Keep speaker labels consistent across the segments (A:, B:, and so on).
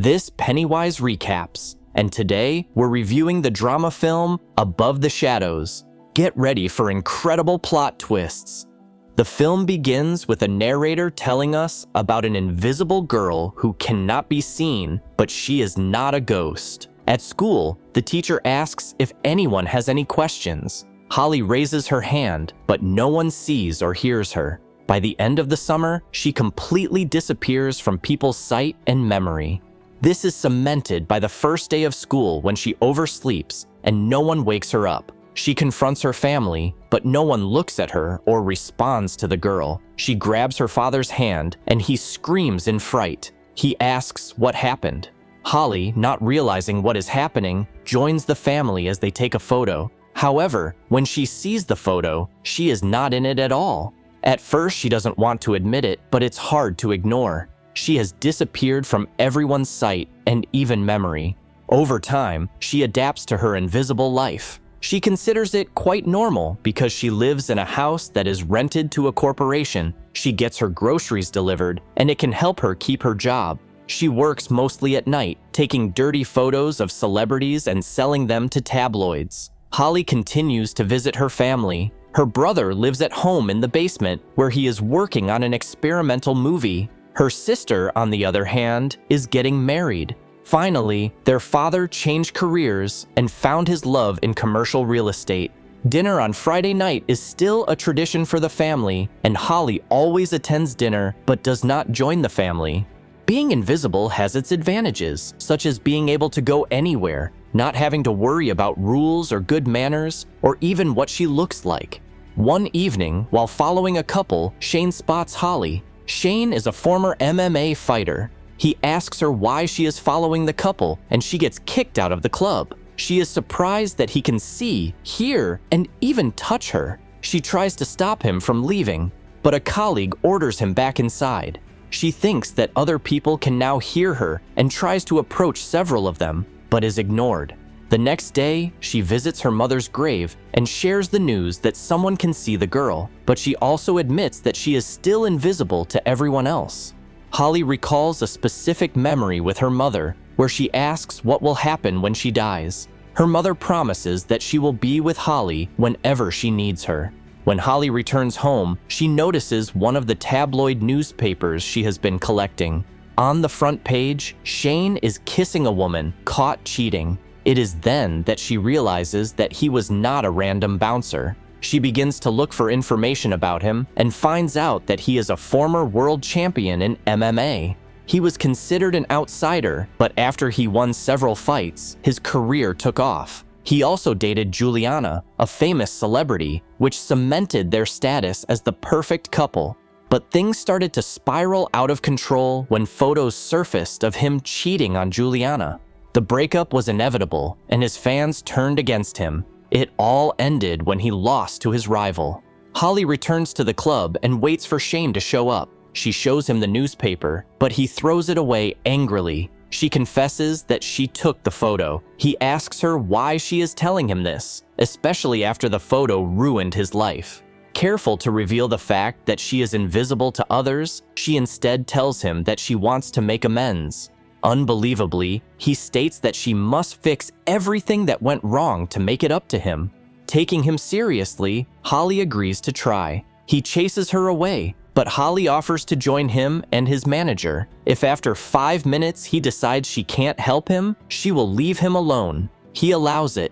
A: This Pennywise Recaps, and today we're reviewing the drama film Above the Shadows. Get ready for incredible plot twists. The film begins with a narrator telling us about an invisible girl who cannot be seen, but she is not a ghost. At school, the teacher asks if anyone has any questions. Holly raises her hand, but no one sees or hears her. By the end of the summer, she completely disappears from people's sight and memory. This is cemented by the first day of school when she oversleeps and no one wakes her up. She confronts her family, but no one looks at her or responds to the girl. She grabs her father's hand and he screams in fright. He asks what happened. Holly, not realizing what is happening, joins the family as they take a photo. However, when she sees the photo, she is not in it at all. At first, she doesn't want to admit it, but it's hard to ignore. She has disappeared from everyone's sight and even memory. Over time, she adapts to her invisible life. She considers it quite normal because she lives in a house that is rented to a corporation. She gets her groceries delivered, and it can help her keep her job. She works mostly at night, taking dirty photos of celebrities and selling them to tabloids. Holly continues to visit her family. Her brother lives at home in the basement, where he is working on an experimental movie. Her sister, on the other hand, is getting married. Finally, their father changed careers and found his love in commercial real estate. Dinner on Friday night is still a tradition for the family, and Holly always attends dinner but does not join the family. Being invisible has its advantages, such as being able to go anywhere, not having to worry about rules or good manners, or even what she looks like. One evening, while following a couple, Shane spots Holly. Shane is a former MMA fighter. He asks her why she is following the couple, and she gets kicked out of the club. She is surprised that he can see, hear, and even touch her. She tries to stop him from leaving, but a colleague orders him back inside. She thinks that other people can now hear her and tries to approach several of them, but is ignored. The next day, she visits her mother's grave and shares the news that someone can see the girl, but she also admits that she is still invisible to everyone else. Holly recalls a specific memory with her mother, where she asks what will happen when she dies. Her mother promises that she will be with Holly whenever she needs her. When Holly returns home, she notices one of the tabloid newspapers she has been collecting. On the front page, Shane is kissing a woman caught cheating. It is then that she realizes that he was not a random bouncer. She begins to look for information about him and finds out that he is a former world champion in MMA. He was considered an outsider, but after he won several fights, his career took off. He also dated Juliana, a famous celebrity, which cemented their status as the perfect couple. But things started to spiral out of control when photos surfaced of him cheating on Juliana. The breakup was inevitable, and his fans turned against him. It all ended when he lost to his rival. Holly returns to the club and waits for Shane to show up. She shows him the newspaper, but he throws it away angrily. She confesses that she took the photo. He asks her why she is telling him this, especially after the photo ruined his life. Careful to reveal the fact that she is invisible to others, she instead tells him that she wants to make amends. Unbelievably, he states that she must fix everything that went wrong to make it up to him. Taking him seriously, Holly agrees to try. He chases her away, but Holly offers to join him and his manager. If after 5 minutes he decides she can't help him, she will leave him alone. He allows it.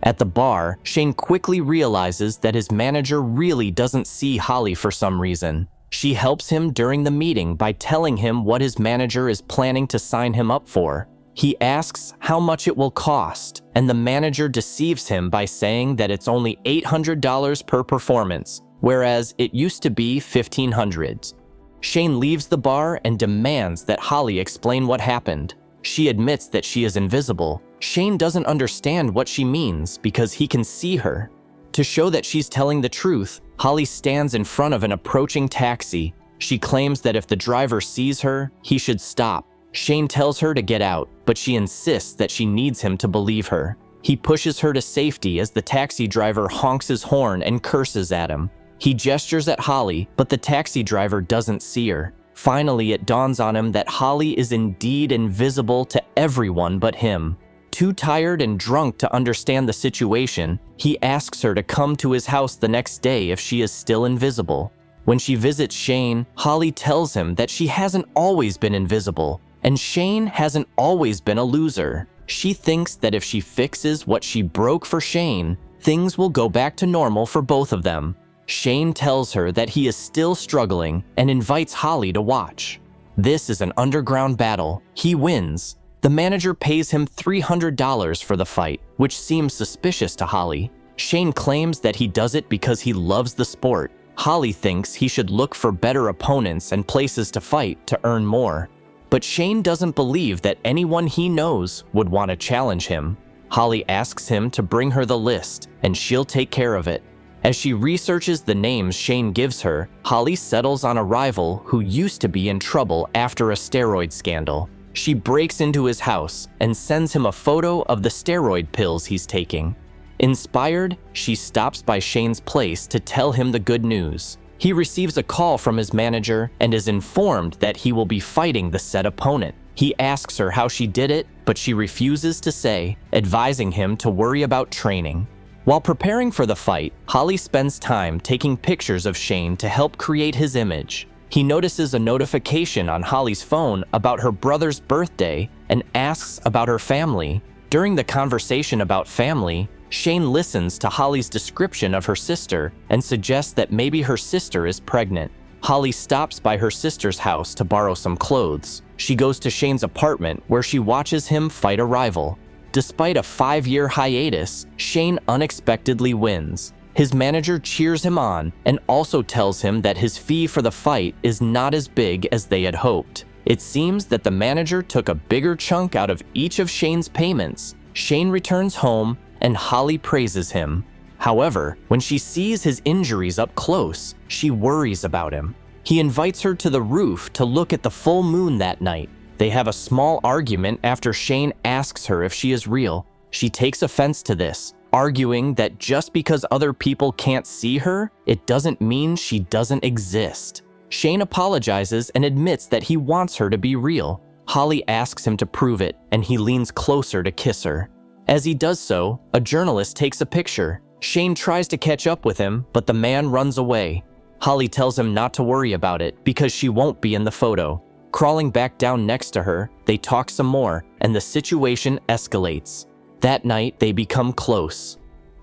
A: At the bar, Shane quickly realizes that his manager really doesn't see Holly for some reason. She helps him during the meeting by telling him what his manager is planning to sign him up for. He asks how much it will cost, and the manager deceives him by saying that it's only $800 per performance, whereas it used to be $1,500. Shane leaves the bar and demands that Holly explain what happened. She admits that she is invisible. Shane doesn't understand what she means because he can see her. To show that she's telling the truth, Holly stands in front of an approaching taxi. She claims that if the driver sees her, he should stop. Shane tells her to get out, but she insists that she needs him to believe her. He pushes her to safety as the taxi driver honks his horn and curses at him. He gestures at Holly, but the taxi driver doesn't see her. Finally, it dawns on him that Holly is indeed invisible to everyone but him. Too tired and drunk to understand the situation, he asks her to come to his house the next day if she is still invisible. When she visits Shane, Holly tells him that she hasn't always been invisible, and Shane hasn't always been a loser. She thinks that if she fixes what she broke for Shane, things will go back to normal for both of them. Shane tells her that he is still struggling and invites Holly to watch. This is an underground battle. He wins. The manager pays him $300 for the fight, which seems suspicious to Holly. Shane claims that he does it because he loves the sport. Holly thinks he should look for better opponents and places to fight to earn more. But Shane doesn't believe that anyone he knows would want to challenge him. Holly asks him to bring her the list, and she'll take care of it. As she researches the names Shane gives her, Holly settles on a rival who used to be in trouble after a steroid scandal. She breaks into his house and sends him a photo of the steroid pills he's taking. Inspired, she stops by Shane's place to tell him the good news. He receives a call from his manager and is informed that he will be fighting the said opponent. He asks her how she did it, but she refuses to say, advising him to worry about training. While preparing for the fight, Holly spends time taking pictures of Shane to help create his image. He notices a notification on Holly's phone about her brother's birthday and asks about her family. During the conversation about family, Shane listens to Holly's description of her sister and suggests that maybe her sister is pregnant. Holly stops by her sister's house to borrow some clothes. She goes to Shane's apartment where she watches him fight a rival. Despite a 5-year hiatus, Shane unexpectedly wins. His manager cheers him on and also tells him that his fee for the fight is not as big as they had hoped. It seems that the manager took a bigger chunk out of each of Shane's payments. Shane returns home and Holly praises him. However, when she sees his injuries up close, she worries about him. He invites her to the roof to look at the full moon that night. They have a small argument after Shane asks her if she is real. She takes offense to this, arguing that just because other people can't see her, it doesn't mean she doesn't exist. Shane apologizes and admits that he wants her to be real. Holly asks him to prove it, and he leans closer to kiss her. As he does so, a journalist takes a picture. Shane tries to catch up with him, but the man runs away. Holly tells him not to worry about it because she won't be in the photo. Crawling back down next to her, they talk some more, and the situation escalates. That night, they become close.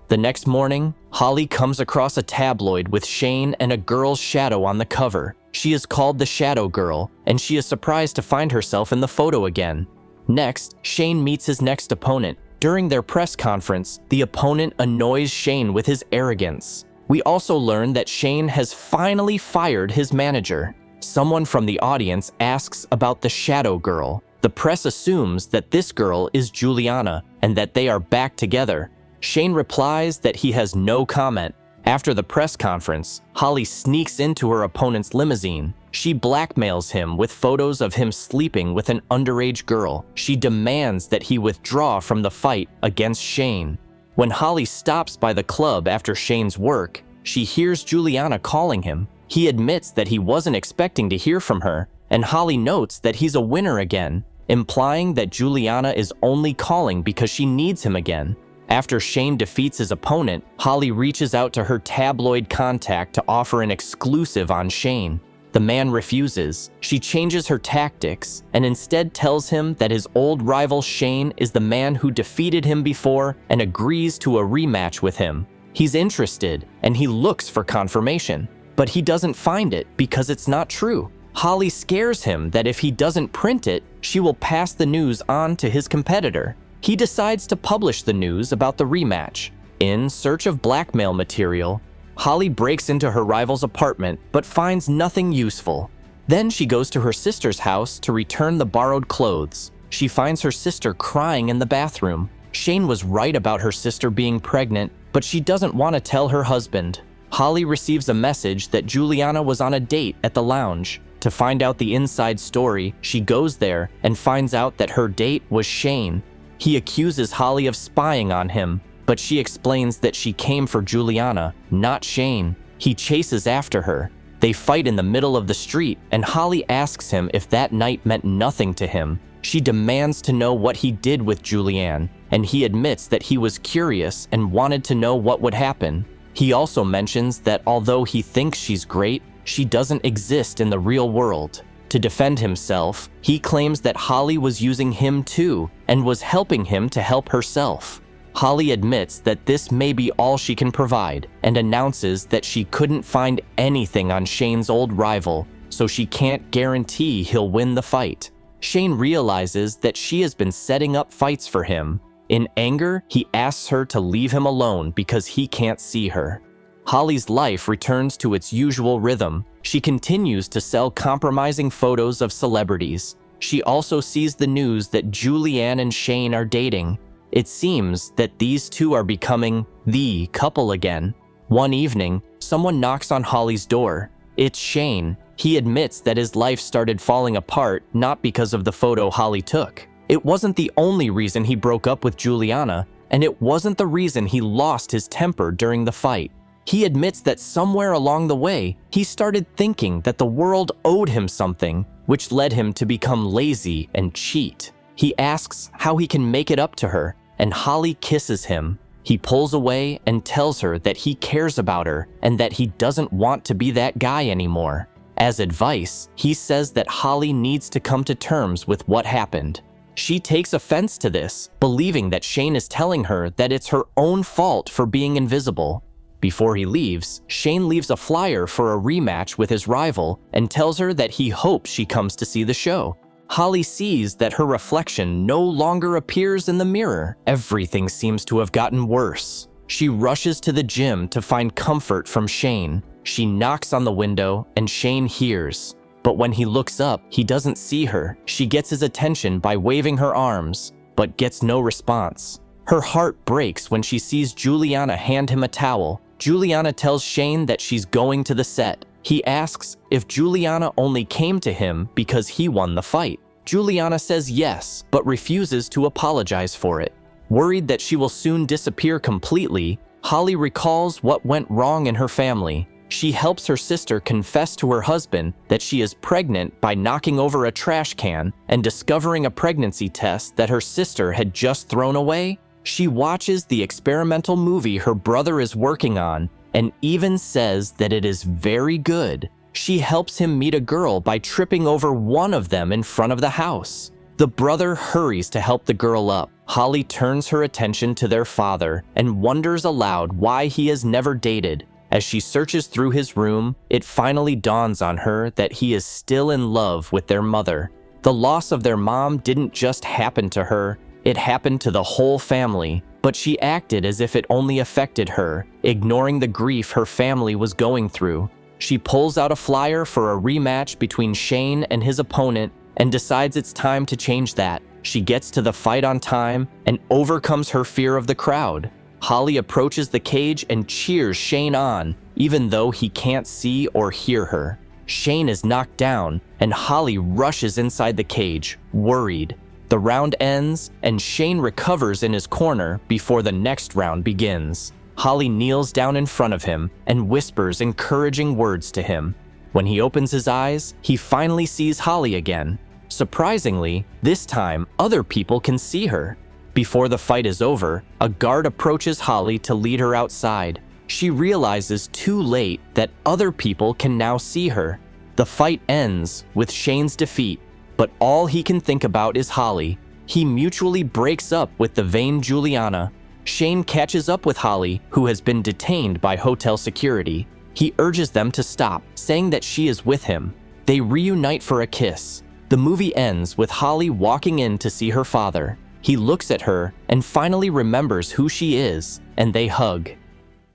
A: The next morning, Holly comes across a tabloid with Shane and a girl's shadow on the cover. She is called the Shadow Girl, and she is surprised to find herself in the photo again. Next, Shane meets his next opponent. During their press conference, the opponent annoys Shane with his arrogance. We also learn that Shane has finally fired his manager. Someone from the audience asks about the Shadow Girl. The press assumes that this girl is Juliana and that they are back together. Shane replies that he has no comment. After the press conference, Holly sneaks into her opponent's limousine. She blackmails him with photos of him sleeping with an underage girl. She demands that he withdraw from the fight against Shane. When Holly stops by the club after Shane's work, she hears Juliana calling him. He admits that he wasn't expecting to hear from her, and Holly notes that he's a winner again, implying that Juliana is only calling because she needs him again. After Shane defeats his opponent, Holly reaches out to her tabloid contact to offer an exclusive on Shane. The man refuses. She changes her tactics and instead tells him that his old rival Shane is the man who defeated him before and agrees to a rematch with him. He's interested and he looks for confirmation, but he doesn't find it because it's not true. Holly scares him that if he doesn't print it, she will pass the news on to his competitor. He decides to publish the news about the rematch. In search of blackmail material, Holly breaks into her rival's apartment but finds nothing useful. Then she goes to her sister's house to return the borrowed clothes. She finds her sister crying in the bathroom. Shane was right about her sister being pregnant, but she doesn't want to tell her husband. Holly receives a message that Juliana was on a date at the lounge. To find out the inside story, she goes there and finds out that her date was Shane. He accuses Holly of spying on him, but she explains that she came for Juliana, not Shane. He chases after her. They fight in the middle of the street, and Holly asks him if that night meant nothing to him. She demands to know what he did with Julianne, and he admits that he was curious and wanted to know what would happen. He also mentions that although he thinks she's great, she doesn't exist in the real world. To defend himself, he claims that Holly was using him too and was helping him to help herself. Holly admits that this may be all she can provide and announces that she couldn't find anything on Shane's old rival, so she can't guarantee he'll win the fight. Shane realizes that she has been setting up fights for him. In anger, he asks her to leave him alone because he can't see her. Holly's life returns to its usual rhythm. She continues to sell compromising photos of celebrities. She also sees the news that Julianne and Shane are dating. It seems that these two are becoming the couple again. One evening, someone knocks on Holly's door. It's Shane. He admits that his life started falling apart not because of the photo Holly took. It wasn't the only reason he broke up with Juliana, and it wasn't the reason he lost his temper during the fight. He admits that somewhere along the way, he started thinking that the world owed him something, which led him to become lazy and cheat. He asks how he can make it up to her, and Holly kisses him. He pulls away and tells her that he cares about her and that he doesn't want to be that guy anymore. As advice, he says that Holly needs to come to terms with what happened. She takes offense to this, believing that Shane is telling her that it's her own fault for being invisible. Before he leaves, Shane leaves a flyer for a rematch with his rival and tells her that he hopes she comes to see the show. Holly sees that her reflection no longer appears in the mirror. Everything seems to have gotten worse. She rushes to the gym to find comfort from Shane. She knocks on the window and Shane hears. But when he looks up, he doesn't see her. She gets his attention by waving her arms, but gets no response. Her heart breaks when she sees Juliana hand him a towel. Juliana tells Shane that she's going to the set. He asks if Juliana only came to him because he won the fight. Juliana says yes, but refuses to apologize for it. Worried that she will soon disappear completely, Holly recalls what went wrong in her family. She helps her sister confess to her husband that she is pregnant by knocking over a trash can and discovering a pregnancy test that her sister had just thrown away. She watches the experimental movie her brother is working on and even says that it is very good. She helps him meet a girl by tripping over one of them in front of the house. The brother hurries to help the girl up. Holly turns her attention to their father and wonders aloud why he has never dated. As she searches through his room, it finally dawns on her that he is still in love with their mother. The loss of their mom didn't just happen to her, it happened to the whole family, but she acted as if it only affected her, ignoring the grief her family was going through. She pulls out a flyer for a rematch between Shane and his opponent and decides it's time to change that. She gets to the fight on time and overcomes her fear of the crowd. Holly approaches the cage and cheers Shane on, even though he can't see or hear her. Shane is knocked down, and Holly rushes inside the cage, worried. The round ends, and Shane recovers in his corner before the next round begins. Holly kneels down in front of him and whispers encouraging words to him. When he opens his eyes, he finally sees Holly again. Surprisingly, this time, other people can see her. Before the fight is over, a guard approaches Holly to lead her outside. She realizes too late that other people can now see her. The fight ends with Shane's defeat, but all he can think about is Holly. He mutually breaks up with the vain Juliana. Shane catches up with Holly, who has been detained by hotel security. He urges them to stop, saying that she is with him. They reunite for a kiss. The movie ends with Holly walking in to see her father. He looks at her and finally remembers who she is, and they hug.